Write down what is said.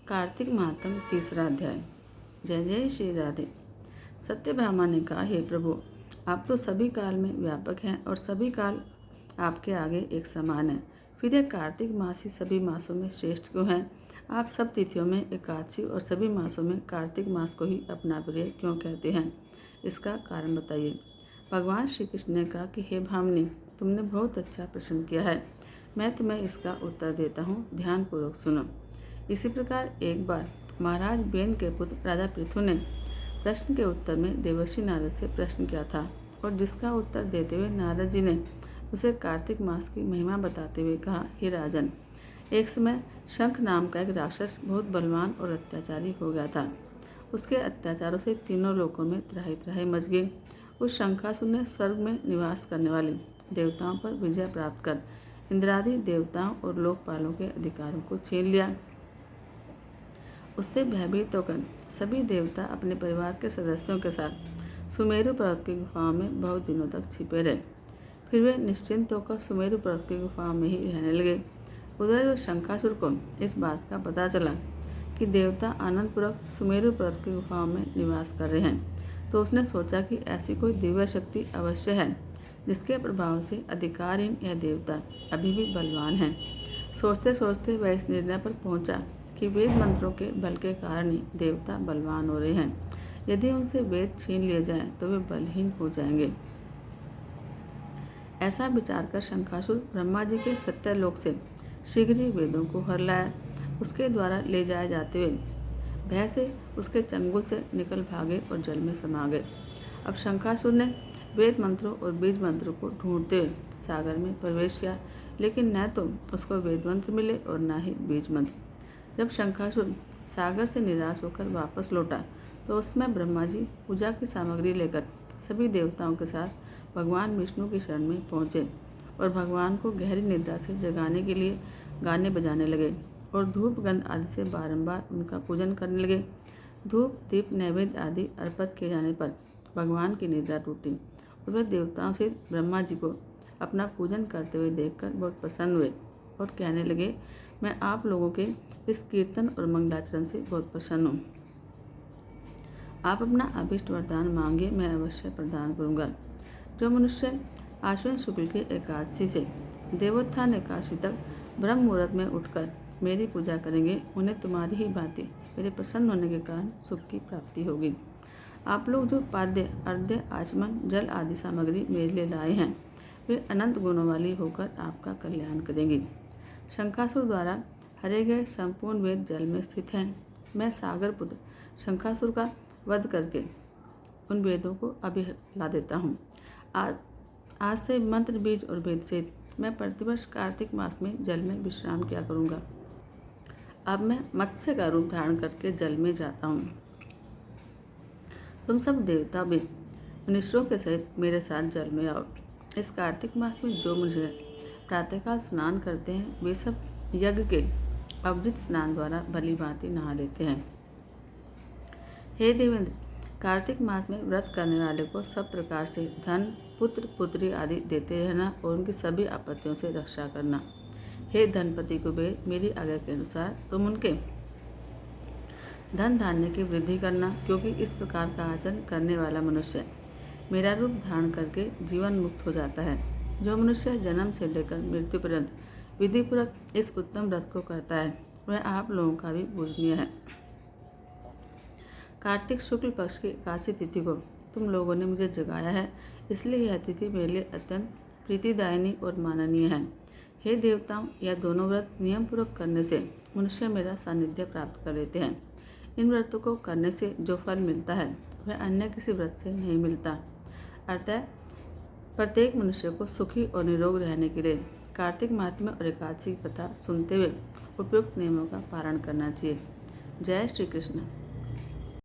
कार्तिक महात्म तीसरा अध्याय। जय जय श्री राधे। सत्यभामा ने कहा, हे प्रभु, आप तो सभी काल में व्यापक हैं और सभी काल आपके आगे एक समान है। फिर यह कार्तिक मास ही सभी मासों में श्रेष्ठ क्यों है? आप सब तिथियों में एकादशी और सभी मासों में कार्तिक मास को ही अपना प्रिय क्यों कहते हैं? इसका कारण बताइए। भगवान श्री कृष्ण ने कहा कि हे भामिनी, तुमने बहुत अच्छा प्रश्न किया है। मैं तुम्हें इसका उत्तर देता हूँ, ध्यानपूर्वक सुनो। इसी प्रकार एक बार महाराज बेन के पुत्र राजा पृथु ने प्रश्न के उत्तर में देवर्षि नारद से प्रश्न किया था और जिसका उत्तर देते हुए नारद जी ने उसे कार्तिक मास की महिमा बताते हुए कहा, हे राजन, एक समय शंख नाम का एक राक्षस बहुत बलवान और अत्याचारी हो गया था। उसके अत्याचारों से तीनों लोकों में त्राही त्राही मच गई। उस शंखासुर ने स्वर्ग में निवास करने वाले देवताओं पर विजय प्राप्त कर इंद्रादि देवताओं और लोकपालों के अधिकारों को छीन लिया। उससे भयभीत होकर सभी देवता अपने परिवार के सदस्यों के साथ सुमेरु पर्वत की गुफाओं में बहुत दिनों तक छिपे रहे। फिर वे निश्चिंत होकर सुमेरु पर्वत की गुफाओं में ही रहने लगे। उधर शंखासुर को इस बात का पता चला कि देवता आनंदपूर्वक सुमेरु पर्वत की गुफाओं में निवास कर रहे हैं, तो उसने सोचा कि ऐसी कोई दिव्य शक्ति अवश्य है जिसके प्रभाव से अधिकारहीन यह देवता अभी भी बलवान हैं। सोचते सोचते वह इस निर्णय पर पहुंचा कि वेद मंत्रों के बल के कारण ही देवता बलवान हो रहे हैं। यदि उनसे वेद छीन लिए जाएं तो वे बलहीन हो जाएंगे। ऐसा विचार कर शंखासुर ब्रह्मा जी के सत्यलोक से शीघ्र ही वेदों को हर लाया। उसके द्वारा ले जाए जाते हुए भय से उसके चंगुल से निकल भागे और जल में समा गए। अब शंखासुर ने वेद मंत्रों और बीज मंत्रों को ढूंढते हुए सागर में प्रवेश किया, लेकिन न तो उसको वेद मंत्र मिले और न ही बीज मंत्र। जब शंखासुर सागर से निराश होकर वापस लौटा तो उसमें ब्रह्मा जी पूजा की सामग्री लेकर सभी देवताओं के साथ भगवान विष्णु की शरण में पहुँचे और भगवान को गहरी निद्रा से जगाने के लिए गाने बजाने लगे और धूप गंध आदि से बारंबार उनका पूजन करने लगे। धूप दीप नैवेद्य आदि अर्पित किए जाने पर भगवान की निद्रा टूटी और वे देवताओं से ब्रह्मा जी को अपना पूजन करते हुए देखकर बहुत प्रसन्न हुए और कहने लगे, मैं आप लोगों के इस कीर्तन और मंगलाचरण से बहुत प्रसन्न हूँ। आप अपना अभिष्ट वरदान मांगिए, मैं अवश्य प्रदान करूँगा। जो मनुष्य आश्विन शुक्ल के एकादशी से देवोत्थान एकादशी तक ब्रह्म मुहूर्त में उठकर मेरी पूजा करेंगे, उन्हें तुम्हारी ही भांति मेरे प्रसन्न होने के कारण सुख की प्राप्ति होगी। आप लोग जो पाद्य अर्घ्य आचमन जल आदि सामग्री मेरे लिए लाए हैं, वे अनंत गुणों वाली होकर आपका कल्याण करेंगी। शंखासुर द्वारा हरे गए संपूर्ण वेद जल में स्थित हैं। मैं सागर पुत्र शंखासुर का वध करके उन वेदों को अभी ला देता हूँ। आज से मंत्र बीज और वेद से मैं प्रतिवर्ष कार्तिक मास में जल में विश्राम किया करूँगा। अब मैं मत्स्य का रूप धारण करके जल में जाता हूँ। तुम सब देवता भी मनुष्यों के सहित मेरे साथ जल में आओ। इस कार्तिक मास में जो मनुष्य प्रातःकाल स्नान करते हैं, वे सब यज्ञ के अवृत स्नान द्वारा भली भांति नहा लेते हैं। हे देवेंद्र, कार्तिक मास में व्रत करने वाले को सब प्रकार से धन, पुत्र, पुत्री आदि देते रहना और उनकी सभी आपत्तियों से रक्षा करना। हे धनपति कुबेर, मेरी आज्ञा के अनुसार तुम उनके धन धान्य की वृद्धि करना, क्योंकि इस प्रकार का आचरण करने वाला मनुष्य मेरा रूप धारण करके जीवन मुक्त हो जाता है। जो मनुष्य जन्म से लेकर मृत्यु पर्यंत विधिपूर्वक इस उत्तम व्रत को करता है, वह आप लोगों का भी पूजनीय है। कार्तिक शुक्ल पक्ष की एकादशी तिथि को तुम लोगों ने मुझे जगाया है, इसलिए यह तिथि मेरे लिए अत्यंत प्रीतिदायिनी और माननीय है। हे देवताओं, यह दोनों व्रत नियम पूर्वक करने से मनुष्य मेरा सानिध्य प्राप्त कर लेते हैं। इन व्रतों को करने से जो फल मिलता है वह अन्य किसी व्रत से नहीं मिलता। अतः प्रत्येक मनुष्य को सुखी और निरोग रहने के लिए कार्तिक महात्म्य और एकादशी की कथा सुनते हुए उपयुक्त नियमों का पालन करना चाहिए। जय श्री कृष्ण।